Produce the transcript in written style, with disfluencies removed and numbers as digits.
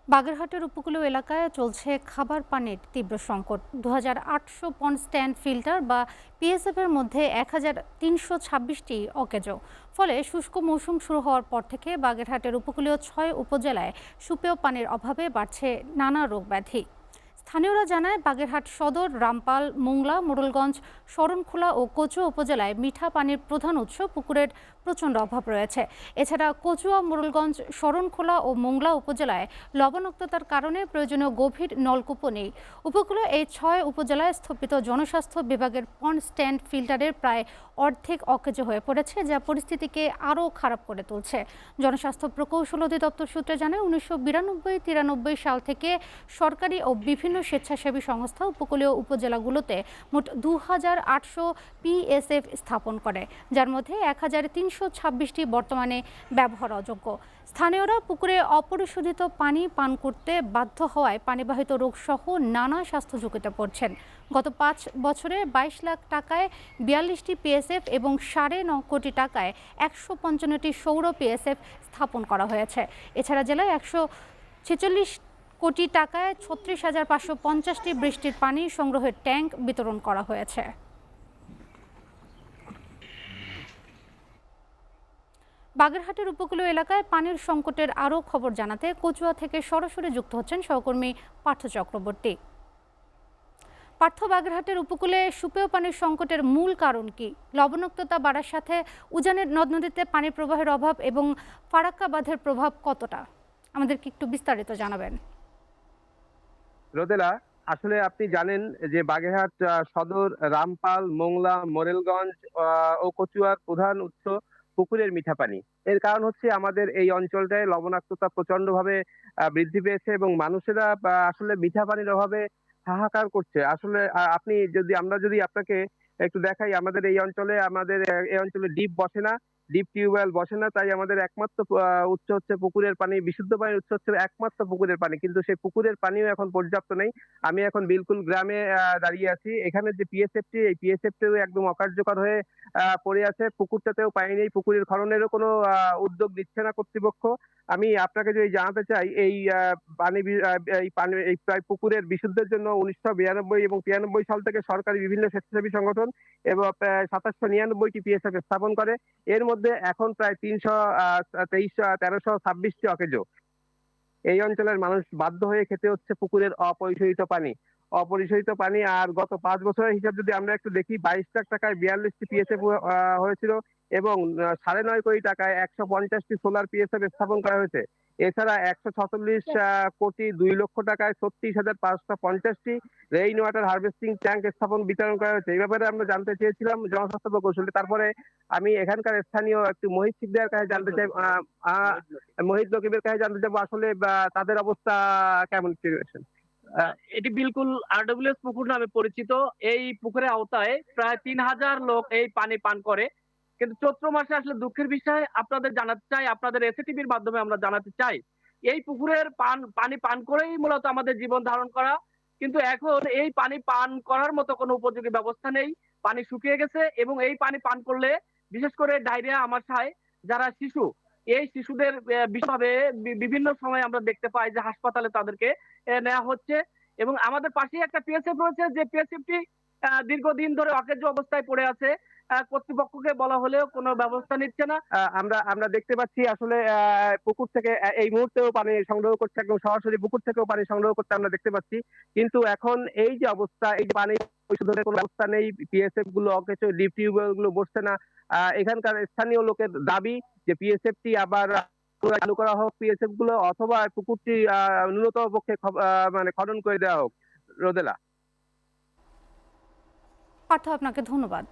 বাগেরহাটের উপকূলীয় এলাকায় চলছে খাবার পানির তীব্র সংকট। ২,৮০০ পন্ড স্ট্যান্ড ফিল্টার বা পিএসএফ এর মধ্যে ১,৩২৬টি অকেজো। ফলে শুষ্ক মৌসুম শুরু হওয়ার পর থেকে বাগেরহাটের উপকূলীয় ৬ উপজেলায় সুপেয় পানির অভাবে বাড়ছে নানা রোগ ব্যাধি। স্থানীয়রা জানায়, বাগেরহাট সদর, রামপাল, মোংলা, মোড়লগঞ্জ, শরণখোলা ও কচুয়া উপজেলায় মিঠা পানির প্রধান উৎস পুকুরের প্রচণ্ড অভাব রয়েছে। এছাড়া কচুয়া, মোড়লগঞ্জ, শরণখোলা ও মোংলা উপজেলায় লবণাক্ততার কারণে প্রয়োজনীয় গভীর নলকূপও নেই। উপকূলে এই ৬ উপজেলায় স্থাপিত জনস্বাস্থ্য বিভাগের পন্ড স্ট্যান্ড ফিল্টারের প্রায় অর্ধেক অকেজো হয়ে পড়েছে, যা পরিস্থিতিকে আরও খারাপ করে তুলছে। জনস্বাস্থ্য প্রকৌশল অধিদপ্তর সূত্রে জানায়, ১৯৯২-৯৩ সাল থেকে সরকারি ও বিভিন্ন স্বেচ্ছাসেবী সংস্থা উপকূলীয় উপজেলাগুলোতে মোট ২,৮০০ পিএসএফ স্থাপন করে, যার মধ্যে ১,৩২৬টি বর্তমানে ব্যবহার অযোগ্য। স্থানীয়রা পুকুরে অপরিশোধিত পানি পান করতে বাধ্য হওয়ায় পানিবাহিত রোগসহ নানা স্বাস্থ্য ঝুঁকিতে পড়ছেন। গত ৫ বছরে ২২ লাখ টাকায় ৪২টি পিএসএফ এবং ৯.৫ কোটি টাকায় ১৫৫টি সৌর পিএসএফ স্থাপন করা হয়েছে। এছাড়া জেলায় ১৪৬ কোটি টাকায় ৩৬,৫৫০টি বৃষ্টির পানি সংগ্রহের ট্যাঙ্ক বিতরণ করা হয়েছে। বাগেরহাটের উপকূলীয় এলাকায় পানির সংকটের আরও খবর জানাতে কচুয়া থেকে সরাসরি যুক্ত হচ্ছেন সহকর্মী পার্থ চক্রবর্তী। পার্থ, বাগেরহাটের উপকূলে সুপেয় পানির সংকটের মূল কারণ কি? লবণাক্ততা বাড়ার সাথে উজানের নদ নদীতে পানির প্রবাহের অভাব এবং ফারাক্কা বাঁধের প্রভাব কতটা? আমাদেরকে একটু বিস্তারিত জানাবেন। রোদেলা, আসলে আপনি জানেন যে বাগেরহাট সদর, রামপাল, মোংলা, মোরেলগঞ্জ ও কচুয়ার প্রধান উৎস পুকুরের মিঠা পানি। এর কারণ হচ্ছে আমাদের এই অঞ্চলটায় লবণাক্ততা প্রচন্ডভাবে বৃদ্ধি পেয়েছে এবং মানুষেরা আসলে মিঠা পানির অভাবে হাহাকার করছে। আসলে আমরা যদি আপনাকে একটু দেখাই, আমাদের এই অঞ্চলে ডিপ বসে না, ডিপ টিউবওয়েল বসে না। তাই আমাদের একমাত্র উৎস হচ্ছে পুকুরের পানি। বিশুদ্ধ পানির উৎস হচ্ছে একমাত্র পুকুরের পানি। কিন্তু সেই পুকুরের পানিও এখন পর্যাপ্ত নেই। আমি এখন বিলকুল গ্রামে দাঁড়িয়ে আছি। এখানে যে পিএসএফটি, এই পিএসএফটিও একদম অকার্যকর হয়ে পড়ে আছে। পুকুরটাতেও পানি নেই। পুকুরের খননেরও কোনো উদ্যোগ নিচ্ছে না কর্তৃপক্ষ। আমি আপনাকে যদি জানাতে চাই, এই আ পানি বি আ এই পানি এই প্রায় পুকুরের বিশুদ্ধের জন্য ১৯৯২ এবং ৯৩ সাল থেকে সরকারি বিভিন্ন স্বেচ্ছাসেবী সংগঠন এবং প্রায় ২৭৯৯টি পিএসএফ স্থাপন করে। এর মধ্যে এখন প্রায় ৩২,১৩,২৬টি অকেজো। এই অঞ্চলের মানুষ বাধ্য হয়ে খেতে হচ্ছে পুকুরের অপরিশোধিত পানি। অপরিশোধিত পানি। আর গত ৫ বছরের হিসাব যদি আমরা একটু দেখি, ২২ লাখ টাকায় ৪২টি পিএসএফ হয়েছিল এবং ৯.৫ কোটি টাকায় ১৫০টি সোলার পিএসএফ স্থাপন করা হয়েছে। এছাড়া ১৪৬ কোটি ২ লক্ষ টাকায় ৩৬,৫৫০টি রেইন ওয়াটার হারভেস্টিং ট্যাংক বিতরণ করা হয়েছে। এই ব্যাপারে আমরা জানতে চেয়েছিলাম জনস্বাস্থ্য প্রকৌশলী। তারপরে আমি এখানকার স্থানীয় একটু মহিত শিকদারের কাছে জানতে চাই, আ আ মহিত নকিবের কাছে জানতে চাবো আসলে তাদের অবস্থা কেমন সিচুয়েশন? আ এটি বিলকুল আরডব্লিউএস পুকুর নামে পরিচিত। এই পুকুরের আওতায় প্রায় ৩,০০০ লোক এই পানি পান করে। কিন্তু চৈত্র মাসে আসলে দুঃখের বিষয় আপনাদের জানাতে চাই, আপনাদের এসএটিভির মাধ্যমে আমরা জানাতে চাই। এই পুকুরের পানি পান করেই মূলত আমাদের জীবন ধারণ করা। কিন্তু এখন এই পানি পান করার মতো কোনো উপযোগী ব্যবস্থা নেই। পানি শুকিয়ে গেছে এবং এই পানি পান করলে বিশেষ করে ডায়রিয়া, আমাশয় যারা শিশু, এই শিশুদের বিশেষভাবে বিভিন্ন সময় আমরা দেখতে পাই যে হাসপাতালে তাদেরকে নেওয়া হচ্ছে এবং আমাদের পাশেই একটা পিএসএফ রয়েছে, যে পিএসএফটি দীর্ঘদিন ধরে অকেজো অবস্থায় পড়ে আছে। কর্তৃপক্ষকে বলা হলেও কোনো ব্যবস্থা নিচ্ছে না। আমরা দেখতে পাচ্ছি আসলে পুকুর থেকে এই মুহূর্তেও পানি সংগ্রহ করছে, একদম সরাসরি পুকুর থেকেও পানি সংগ্রহ করতে আমরা দেখতে পাচ্ছি। কিন্তু এখন এই যে অবস্থা, এই যে পানি পরিশোধনের কোনো ব্যবস্থা নেই, পিএসএফ গুলো অকেজো, ডিপ টিউবওয়েল গুলো বসছে না। এখানকার স্থানীয় লোকের দাবি যে পিএসএফটি আবার চালু করা হোক, পিএসএফ গুলো, অথবা পুকুরটি ন্যূনতম পক্ষে মানে খনন করে দেওয়া হোক। রোদেলা। পার্থ, আপনাকে ধন্যবাদ।